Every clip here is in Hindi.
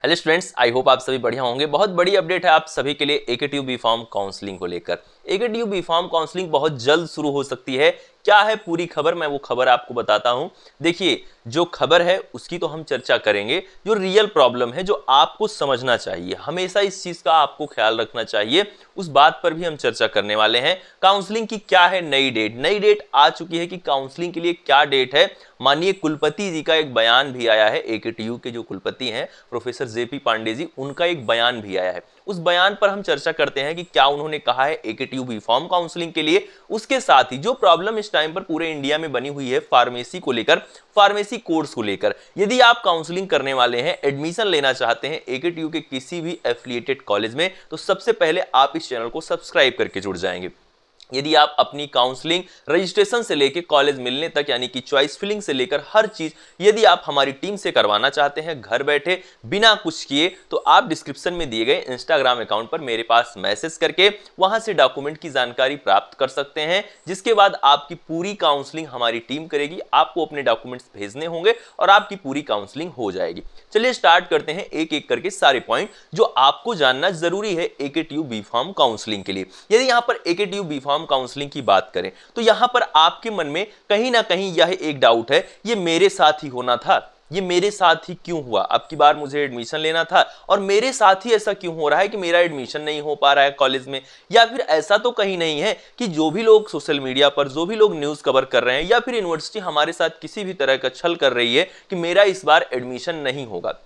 हेलो स्टूडेंट्स, आई होप आप सभी बढ़िया होंगे। बहुत बड़ी अपडेट है आप सभी के लिए एकेटीयू बीफार्म काउंसलिंग को लेकर। एकेटीयू बीफार्म काउंसलिंग बहुत जल्द शुरू हो सकती है। क्या है पूरी खबर, मैं वो खबर आपको बताता हूं। देखिए, जो खबर है उसकी तो हम चर्चा करेंगे। जो रियल प्रॉब्लम है, जो आपको समझना चाहिए, हमेशा इस चीज का आपको ख्याल रखना चाहिए, उस बात पर भी हम चर्चा करने वाले हैं। काउंसलिंग की क्या है नई डेट आ चुकी है कि काउंसलिंग के लिए क्या डेट है। माननीय कुलपति जी का एक बयान भी आया है। एकेटीयू के जो कुलपति हैं प्रोफेसर जेपी पांडे जी, उनका एक बयान भी आया है। उस बयान पर हम चर्चा करते हैं कि क्या उन्होंने कहा है एकेटीयू बीफार्म काउंसलिंग के लिए। उसके साथ ही जो प्रॉब्लम इस टाइम पर पूरे इंडिया में बनी हुई है फार्मेसी को लेकर, फार्मेसी कोर्स को लेकर, यदि आप काउंसलिंग करने वाले हैं, एडमिशन लेना चाहते हैं एकेटीयू के किसी भी एफिलिएटेड कॉलेज में, तो सबसे पहले आप इस चैनल को सब्सक्राइब करके जुड़ जाएंगे। यदि आप अपनी काउंसलिंग रजिस्ट्रेशन से लेकर कॉलेज मिलने तक, यानी कि चॉइस फिलिंग से लेकर हर चीज यदि आप हमारी टीम से करवाना चाहते हैं घर बैठे बिना कुछ किए, तो आप डिस्क्रिप्शन में दिए गए इंस्टाग्राम अकाउंट पर मेरे पास मैसेज करके वहां से डॉक्यूमेंट की जानकारी प्राप्त कर सकते हैं। जिसके बाद आपकी पूरी काउंसलिंग हमारी टीम करेगी। आपको अपने डॉक्यूमेंट्स भेजने होंगे और आपकी पूरी काउंसलिंग हो जाएगी। चलिए स्टार्ट करते हैं एक एक करके सारे पॉइंट जो आपको जानना जरूरी है एकेटीयू बीफार्म काउंसलिंग के लिए। यदि यहां पर एकेटीयू बीफार्म काउंसलिंग की बात करें तो यहां पर आपके मन में कहीं ना कहीं यह एक डाउट है, ये मेरे साथ ही होना था, ये मेरे साथ ही क्यों हुआ। अब की बार मुझे एडमिशन लेना था और मेरे साथ ही ऐसा क्यों हो रहा है कि मेरा एडमिशन नहीं हो पा रहा है कॉलेज में। या फिर ऐसा तो कहीं नहीं है कि जो भी लोग सोशल मीडिया पर, जो भी लोग न्यूज कवर कर रहे हैं या फिर यूनिवर्सिटी हमारे साथ किसी भी तरह का छल कर रही है कि मेरा इस बार एडमिशन नहीं होगा।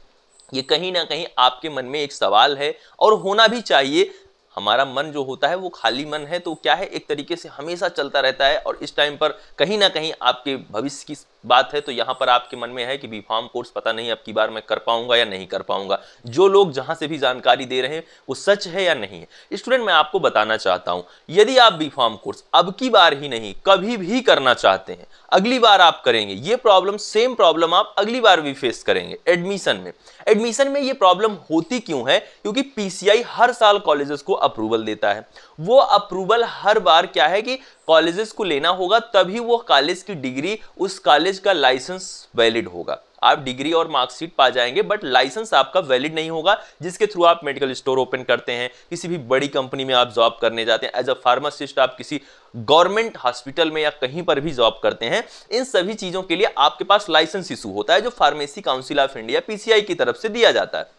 ये कहीं ना कहीं आपके मन में एक सवाल है और होना भी चाहिए। हमारा मन जो होता है वो खाली मन है, तो क्या है, एक तरीके से हमेशा चलता रहता है। और इस टाइम पर कहीं ना कहीं आपके भविष्य की बात है, तो यहाँ पर आपके मन में है कि बीफार्म कोर्स पता नहीं अब की बार मैं कर पाऊंगा या नहीं कर पाऊंगा। जो लोग जहां से भी जानकारी दे रहे हैं वो सच है या नहीं है। स्टूडेंट, मैं आपको बताना चाहता हूं, यदि आप बीफार्म कोर्स अब की बार ही नहीं कभी भी करना चाहते हैं, अगली बार आप करेंगे, ये प्रॉब्लम, सेम प्रॉब्लम आप अगली बार भी फेस करेंगे। एडमिशन में ये प्रॉब्लम होती क्यों है? क्योंकि पीसीआई हर साल कॉलेजेस को अप्रूवल देता है। वो अप्रूवल हर बार क्या है कि कॉलेजेस को लेना होगा, तभी वो कॉलेज की डिग्री, उस कॉलेज का लाइसेंस वैलिड होगा। आप डिग्री और मार्कशीट पा जाएंगे बट लाइसेंस आपका वैलिड नहीं होगा, जिसके थ्रू आप मेडिकल स्टोर ओपन करते हैं, किसी भी बड़ी कंपनी में आप जॉब करने जाते हैं, एज अ फार्मासिस्ट आप किसी गवर्नमेंट हॉस्पिटल में या कहीं पर भी जॉब करते हैं। इन सभी चीजों के लिए आपके पास लाइसेंस इशू होता है, जो pharmacy council of India PCI की तरफ से दिया जाता है।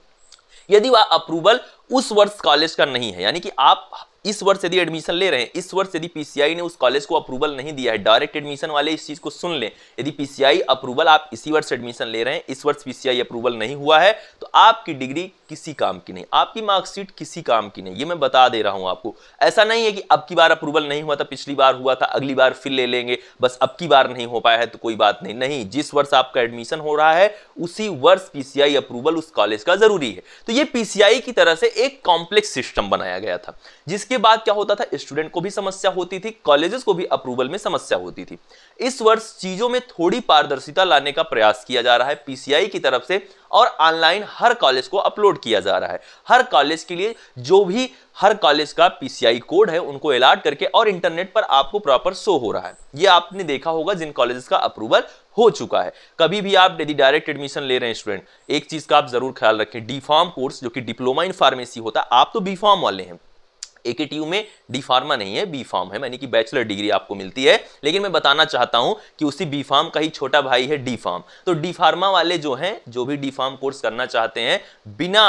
यदि वह अप्रूवल उस वर्ष कॉलेज का नहीं है, यानी कि आप इस वर्ष यदि एडमिशन ले रहे हैं, इस वर्ष यदि पीसीआई ने उस कॉलेज को अप्रूवल नहीं दिया है, डायरेक्ट एडमिशन वाले इस चीज को सुन लें, यदि पीसीआई अप्रूवल, आप इसी वर्ष एडमिशन ले रहे हैं, इस वर्ष पीसीआई अप्रूवल नहीं हुआ है, तो आपकी डिग्री किसी काम की नहीं, आपकी मार्कशीट किसी काम की नहीं। ये मैं बता दे रहा हूं आपको। ऐसा नहीं है कि अब की बार अप्रूवल नहीं हुआ था, पिछली बार हुआ था, अगली बार फिर ले लेंगे, बस अब की बार नहीं हो पाया है तो कोई बात नहीं। नहीं, जिस वर्ष आपका एडमिशन हो रहा है उसी वर्ष पीसीआई अप्रूवल उस कॉलेज का जरूरी है। तो ये पीसीआई की तरह से एक कॉम्प्लेक्स सिस्टम बनाया गया था, जिसके बाद क्या होता था, स्टूडेंट को भी समस्या होती थी, कॉलेजेस को भी अप्रूवल में समस्या होती थी। इस वर्ष चीजों में थोड़ी पारदर्शिता लाने का प्रयास किया जा रहा है पीसीआई की तरफ से, और ऑनलाइन हर कॉलेज को अपलोड किया जा रहा है। हर कॉलेज के लिए जो भी हर कॉलेज का पीसीआई कोड है उनको अलॉट करके, और इंटरनेट पर आपको प्रॉपर शो हो रहा है। ये आपने देखा होगा जिन कॉलेजेस का अप्रूवल हो चुका है। कभी भी आप यदि डायरेक्ट एडमिशन ले रहे हैं स्टूडेंट, एक चीज का आप जरूर ख्याल रखें, डी फार्म कोर्स जो कि डिप्लोमा इन फार्मेसी होता है, आप तो बी फार्म वाले हैं, एकेटीयू में डी फार्मा नहीं है, बी फार्म है, यानी कि बैचलर डिग्री आपको मिलती है। लेकिन मैं बताना चाहता हूं कि उसी बी फार्म का ही छोटा भाई है डी फार्म। तो डी फार्मा वाले जो हैं, जो भी डी फार्म कोर्स करना चाहते हैं, बिना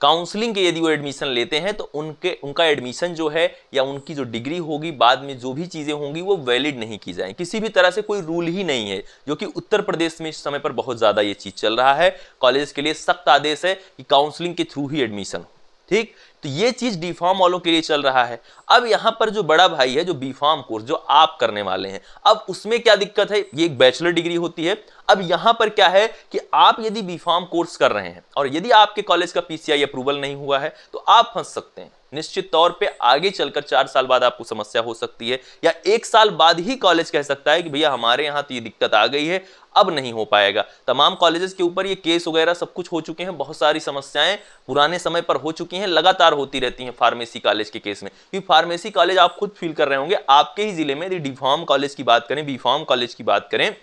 काउंसलिंग के यदि वो एडमिशन लेते हैं तो उनका एडमिशन जो है या उनकी जो डिग्री होगी, बाद में जो भी चीजें होंगी वो वैलिड नहीं की जाएंगी। किसी भी तरह से कोई रूल ही नहीं है, जो कि उत्तर प्रदेश में इस समय पर बहुत ज्यादा ये चीज चल रहा है। कॉलेज के लिए सख्त आदेश है कि काउंसलिंग के थ्रू ही एडमिशन, ठीक। तो ये चीज डी फार्म वालों के लिए चल रहा है। अब यहां पर जो बड़ा भाई है, जो बी फार्म कोर्स जो आप करने वाले हैं, अब उसमें क्या दिक्कत है, ये एक बैचलर डिग्री होती है। अब यहां पर क्या है कि आप यदि बी फार्म कोर्स कर रहे हैं और यदि आपके कॉलेज का पीसीआई अप्रूवल नहीं हुआ है, तो आप फंस सकते हैं। निश्चित तौर पे आगे चलकर 4 साल बाद आपको समस्या हो सकती है, या 1 साल बाद ही कॉलेज कह सकता है कि भैया हमारे यहाँ तो ये दिक्कत आ गई है, अब नहीं हो पाएगा। तमाम कॉलेजेस के ऊपर ये केस वगैरह सब कुछ हो चुके हैं, बहुत सारी समस्याएं पुराने समय पर हो चुकी हैं, लगातार होती रहती हैं फार्मेसी कॉलेज के केस में। क्योंकि फार्मेसी कॉलेज आप खुद फील कर रहे होंगे, आपके ही जिले में यदि डी फार्म कॉलेज की बात करें, बी फार्म कॉलेज की बात करें,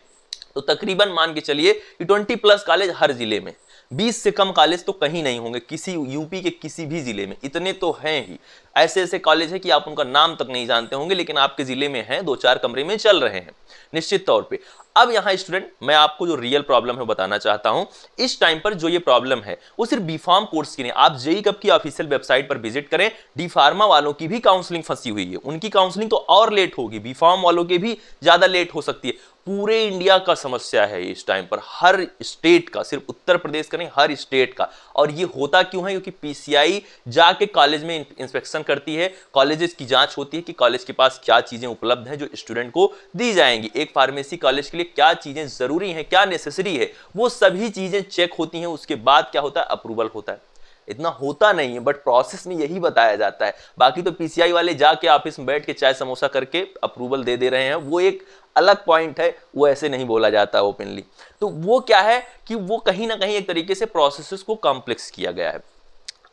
तो तकरीबन मान के चलिए कि 20+ कॉलेज हर जिले में, 20 से कम कॉलेज तो कहीं नहीं होंगे किसी यूपी के किसी भी जिले में, इतने तो हैं ही। ऐसे ऐसे कॉलेज है कि आप उनका नाम तक नहीं जानते होंगे, लेकिन आपके जिले में हैं, 2-4 कमरे में चल रहे हैं निश्चित तौर पे। अब यहाँ स्टूडेंट मैं आपको जो रियल प्रॉब्लम है बताना चाहता हूं। इस टाइम पर जो ये प्रॉब्लम है वो सिर्फ बीफार्म कोर्स की नहीं, आप जेईई कप की ऑफिशियल वेबसाइट पर विजिट करें, डी फार्मा वालों की भी काउंसलिंग फंसी हुई है, उनकी काउंसलिंग तो और लेट होगी, बीफार्म वालों के भी ज्यादा लेट हो सकती है। पूरे इंडिया का समस्या है इस टाइम पर, हर स्टेट का, सिर्फ उत्तर प्रदेश का नहीं, हर स्टेट का। और ये होता क्यों है? क्योंकि पीसीआई जाके कॉलेज में इंस्पेक्शन करती है, कॉलेजेस की जांच होती है कि कॉलेज के पास क्या चीजें उपलब्ध हैं जो स्टूडेंट को दी जाएंगी, एक फार्मेसी कॉलेज के लिए क्या चीजें जरूरी हैं, क्या नेसेसरी है, वो सभी चीजें चेक होती हैं। उसके बाद क्या होता है? अप्रूवल होता है। इतना होता नहीं है, बट प्रोसेस में यही बताया जाता है। बाकी तो पीसीआई वाले जाके ऑफिस में बैठ के चाय समोसा करके अप्रूवल दे रहे हैं, वो एक अलग पॉइंट है, वो ऐसे नहीं बोला जाता ओपनली। तो वो क्या है कि वो कहीं ना कहीं एक तरीके से प्रोसेसेस को कॉम्प्लेक्स किया गया है।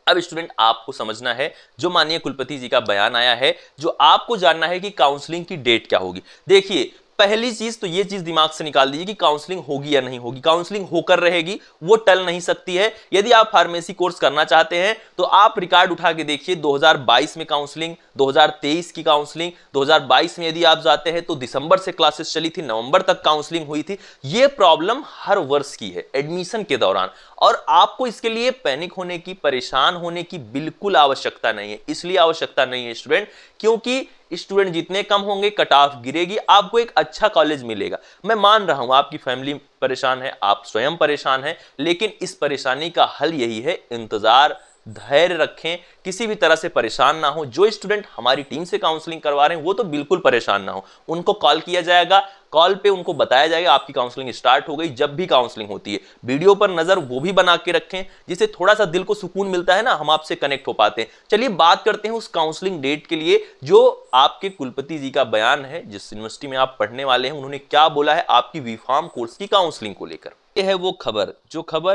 अब स्टूडेंट आपको समझना है, जो माननीय कुलपति जी का बयान आया है, जो आपको जानना है कि काउंसलिंग की डेट क्या होगी। देखिए, पहली चीज तो ये चीज दिमाग से निकाल दीजिए कि काउंसलिंग होगी या नहीं होगी। काउंसलिंग होकर रहेगी, वो टल नहीं सकती है। यदि आप फार्मेसी कोर्स करना चाहते हैं तो आप रिकॉर्ड उठा के देखिए, 2022 में काउंसलिंग, 2023 की काउंसलिंग, 2022 में यदि आप जाते हैं तो दिसंबर से क्लासेस चली थी, नवंबर तक काउंसलिंग हुई थी। ये प्रॉब्लम हर वर्ष की है एडमिशन के दौरान, और आपको इसके लिए पैनिक होने की, परेशान होने की बिल्कुल आवश्यकता नहीं है। इसलिए आवश्यकता नहीं है स्टूडेंट, क्योंकि स्टूडेंट जितने कम होंगे कट ऑफ गिरेगी, आपको एक अच्छा कॉलेज मिलेगा। मैं मान रहा हूं आपकी फैमिली परेशान है, आप स्वयं परेशान हैं, लेकिन इस परेशानी का हल यही है, इंतजार, धैर्य रखें, किसी भी तरह से परेशान ना हो। जो स्टूडेंट हमारी टीम से काउंसलिंग करवा रहे हैं वो तो बिल्कुल परेशान ना हो, उनको कॉल किया जाएगा, कॉल पे उनको बताया जाएगा आपकी काउंसलिंग स्टार्ट हो गई। जब भी काउंसलिंग होती है वीडियो पर नजर वो भी बना के रखें, जिससे थोड़ा सा दिल को सुकून मिलता है ना, हम आपसे कनेक्ट हो पाते हैं। चलिए बात करते हैं उस काउंसलिंग डेट के लिए, जो आपके कुलपति जी का बयान है, जिस यूनिवर्सिटी में आप पढ़ने वाले हैं, उन्होंने क्या बोला है आपकी बीफार्म कोर्स की काउंसलिंग को लेकर। ये है वो खबर,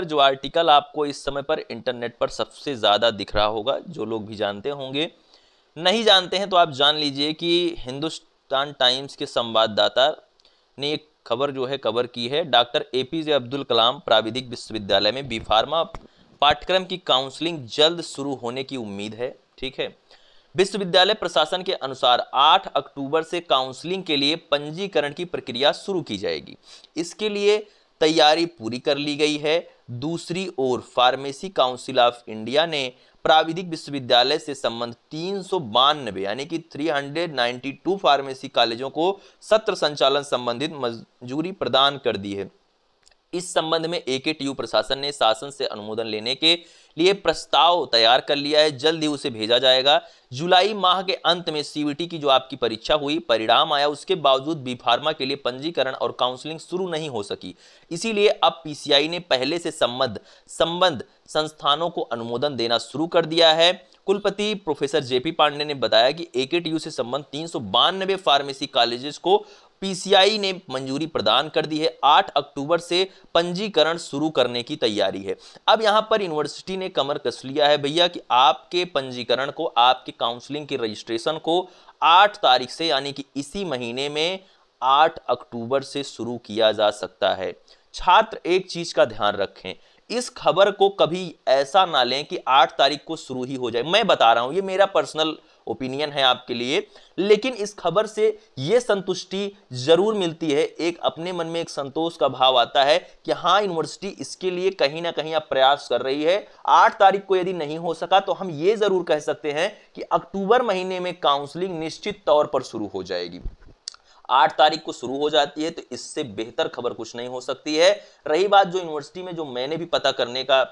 जो आर्टिकल आपको इस समय पर इंटरनेट पर सबसे ज्यादा दिख रहा होगा, जो लोग भी जानते होंगे। नहीं जानते हैं तो आप जान लीजिए कि हिंदुस्तान टाइम्स के संवाददाता ने एक खबर जो है कवर की है, डॉक्टर एपीजे अब्दुल कलाम प्राविधिक विश्वविद्यालय में बीफार्मा पाठ्यक्रम की काउंसलिंग जल्द शुरू होने की उम्मीद है। ठीक है, विश्वविद्यालय प्रशासन के अनुसार 8 अक्टूबर से काउंसलिंग के लिए पंजीकरण की प्रक्रिया शुरू की जाएगी। इसके लिए तैयारी पूरी कर ली गई है। दूसरी ओर फार्मेसी काउंसिल ऑफ इंडिया ने प्राविधिक विश्वविद्यालय से संबंध 392 यानी कि 392 फार्मेसी कॉलेजों को सत्र संचालन संबंधित मंजूरी प्रदान कर दी है। इस संबंध में एकेटीयू प्रशासन ने शासन से अनुमोदन लेने के लिए प्रस्ताव तैयार कर लिया है, जल्द ही उसे भेजा जाएगा। जुलाई माह के अंत में सीवीटी की जो आपकी परीक्षा हुई, परिणाम आया, उसके बावजूद बीफार्मा के लिए पंजीकरण और काउंसलिंग शुरू नहीं हो सकी। इसीलिए अब पीसीआई ने पहले से संबद्ध संस्थानों को अनुमोदन देना शुरू कर दिया है। कुलपति प्रोफेसर जेपी पांडे ने बताया कि एकेटीयू से संबंध 392 फार्मेसी कॉलेजेस को पीसीआई ने मंजूरी प्रदान कर दी है। 8 अक्टूबर से पंजीकरण शुरू करने की तैयारी है। अब यहां पर यूनिवर्सिटी ने कमर कस लिया है भैया कि आपके पंजीकरण को, आपके काउंसलिंग के रजिस्ट्रेशन को 8 तारीख से यानी कि इसी महीने में 8 अक्टूबर से शुरू किया जा सकता है। छात्र एक चीज का ध्यान रखें, इस खबर को कभी ऐसा ना लें कि 8 तारीख को शुरू ही हो जाए। मैं बता रहा हूं, ये मेरा पर्सनल ओपिनियन है आपके लिए, लेकिन इस खबर से यह संतुष्टि जरूर मिलती है, एक अपने मन में एक संतोष का भाव आता है कि हाँ, यूनिवर्सिटी इसके लिए कहीं ना कहीं अब प्रयास कर रही है। 8 तारीख को यदि नहीं हो सका तो हम ये जरूर कह सकते हैं कि अक्टूबर महीने में काउंसलिंग निश्चित तौर पर शुरू हो जाएगी। 8 तारीख को शुरू हो जाती है तो इससे बेहतर खबर कुछ नहीं हो सकती है। रही बात जो यूनिवर्सिटी में, जो मैंने भी पता करने का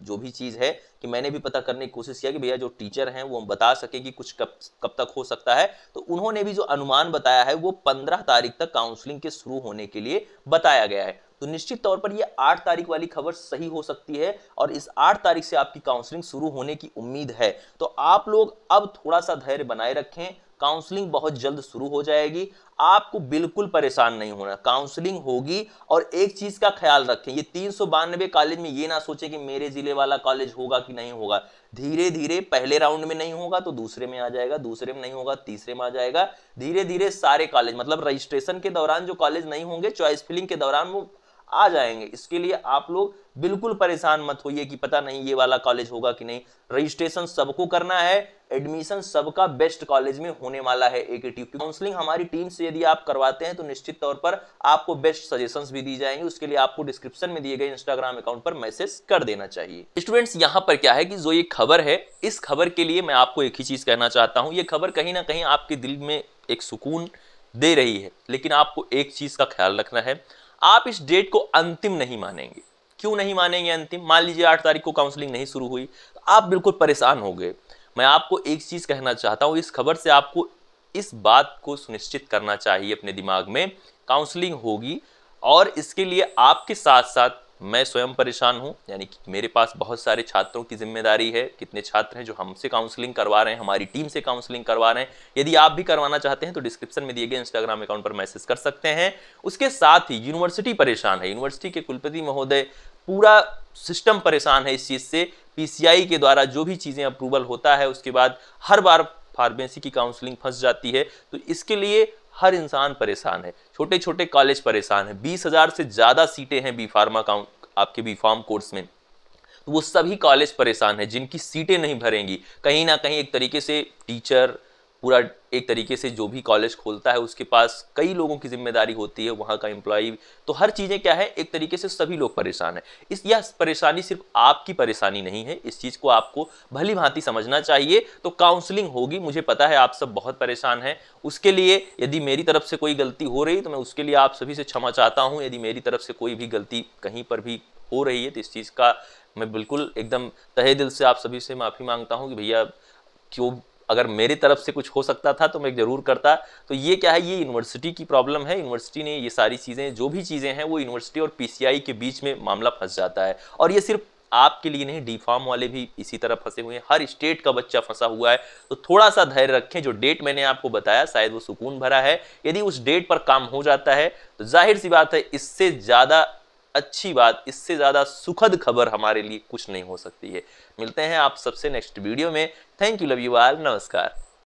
जो भी चीज है कि मैंने भी पता करने की कोशिश किया कि भैया जो टीचर हैं वो बता सके कि कुछ कब तक हो सकता है, तो उन्होंने भी जो अनुमान बताया है वो 15 तारीख तक काउंसलिंग के शुरू होने के लिए बताया गया है। तो निश्चित तौर पर ये 8 तारीख वाली खबर सही हो सकती है और इस 8 तारीख से आपकी काउंसलिंग शुरू होने की उम्मीद है। तो आप लोग अब थोड़ा सा धैर्य बनाए रखें, काउंसलिंग बहुत जल्द शुरू हो जाएगी, आपको बिल्कुल परेशान नहीं होना, काउंसलिंग होगी। और एक चीज का ख्याल रखें, ये 392 कॉलेज में ये ना सोचे कि मेरे जिले वाला कॉलेज होगा कि नहीं होगा। धीरे धीरे पहले राउंड में नहीं होगा तो दूसरे में आ जाएगा, दूसरे में नहीं होगा तीसरे में आ जाएगा। धीरे धीरे सारे कॉलेज, मतलब रजिस्ट्रेशन के दौरान जो कॉलेज नहीं होंगे, चॉइस फिलिंग के दौरान वो आ जाएंगे। इसके लिए आप लोग बिल्कुल परेशान मत होइए कि पता नहीं ये वाला कॉलेज होगा कि नहीं। रजिस्ट्रेशन सबको करना है, एडमिशन सबका बेस्ट कॉलेज में होने वाला है एकेटीयू की। काउंसलिंग हमारी टीम से यदि आप करवाते हैं तो निश्चित तौर पर आपको बेस्ट सजेशंस भी दी जाएंगे। उसके लिए आपको डिस्क्रिप्शन में दिए गए इंस्टाग्राम अकाउंट पर मैसेज कर देना चाहिए। स्टूडेंट्स, यहां पर क्या है कि जो ये खबर है, इस खबर के लिए मैं आपको एक ही चीज कहना चाहता हूं। ये खबर कहीं ना कहीं आपके दिल में एक सुकून दे रही है, लेकिन आपको एक चीज का ख्याल रखना है, आप इस डेट को अंतिम नहीं मानेंगे। क्यों नहीं मानेंगे अंतिम? मान लीजिए 8 तारीख को काउंसलिंग नहीं शुरू हुई तो आप बिल्कुल परेशान हो गए। मैं आपको एक चीज कहना चाहता हूं, इस खबर से आपको इस बात को सुनिश्चित करना चाहिए अपने दिमाग में, काउंसलिंग होगी और इसके लिए आपके साथ साथ मैं स्वयं परेशान हूं। यानी कि मेरे पास बहुत सारे छात्रों की जिम्मेदारी है, कितने छात्र हैं जो हमसे काउंसलिंग करवा रहे हैं, हमारी टीम से काउंसलिंग करवा रहे हैं। यदि आप भी करवाना चाहते हैं तो डिस्क्रिप्शन में दिए गए इंस्टाग्राम अकाउंट पर मैसेज कर सकते हैं। उसके साथ ही यूनिवर्सिटी परेशान है, यूनिवर्सिटी के कुलपति महोदय, पूरा सिस्टम परेशान है इस चीज से। पीसीआई के द्वारा जो भी चीजें अप्रूवल होता है उसके बाद हर बार फार्मेसी की काउंसलिंग फंस जाती है, तो इसके लिए हर इंसान परेशान है। छोटे छोटे कॉलेज परेशान है। 20,000 से ज्यादा सीटें हैं बी फार्मा आपके बी फार्म कोर्स में, तो वो सभी कॉलेज परेशान है जिनकी सीटें नहीं भरेंगी। कहीं ना कहीं एक तरीके से टीचर, पूरा एक तरीके से जो भी कॉलेज खोलता है उसके पास कई लोगों की जिम्मेदारी होती है, वहाँ का एम्प्लॉय, तो हर चीज़ें क्या है, एक तरीके से सभी लोग परेशान है। यह परेशानी सिर्फ आपकी परेशानी नहीं है, इस चीज़ को आपको भली भांति समझना चाहिए। तो काउंसलिंग होगी, मुझे पता है आप सब बहुत परेशान हैं। उसके लिए यदि मेरी तरफ से कोई गलती हो रही तो मैं उसके लिए आप सभी से क्षमा चाहता हूँ। यदि मेरी तरफ से कोई भी गलती कहीं पर भी हो रही है तो इस चीज़ का मैं बिल्कुल एकदम तहे दिल से आप सभी से माफ़ी मांगता हूँ कि भैया क्यों, अगर मेरी तरफ से कुछ हो सकता था तो मैं जरूर करता। तो ये क्या है, ये यूनिवर्सिटी की प्रॉब्लम है। यूनिवर्सिटी ने ये सारी चीज़ें, जो भी चीज़ें हैं, वो यूनिवर्सिटी और पीसीआई के बीच में मामला फंस जाता है। और ये सिर्फ आपके लिए नहीं, डी फार्म वाले भी इसी तरह फंसे हुए हैं, हर स्टेट का बच्चा फंसा हुआ है। तो थोड़ा सा धैर्य रखें। जो डेट मैंने आपको बताया शायद वो सुकून भरा है। यदि उस डेट पर काम हो जाता है तो जाहिर सी बात है, इससे ज़्यादा अच्छी बात, इससे ज़्यादा सुखद खबर हमारे लिए कुछ नहीं हो सकती है। मिलते हैं आप सबसे नेक्स्ट वीडियो में। Thank you, love you all, नमस्कार।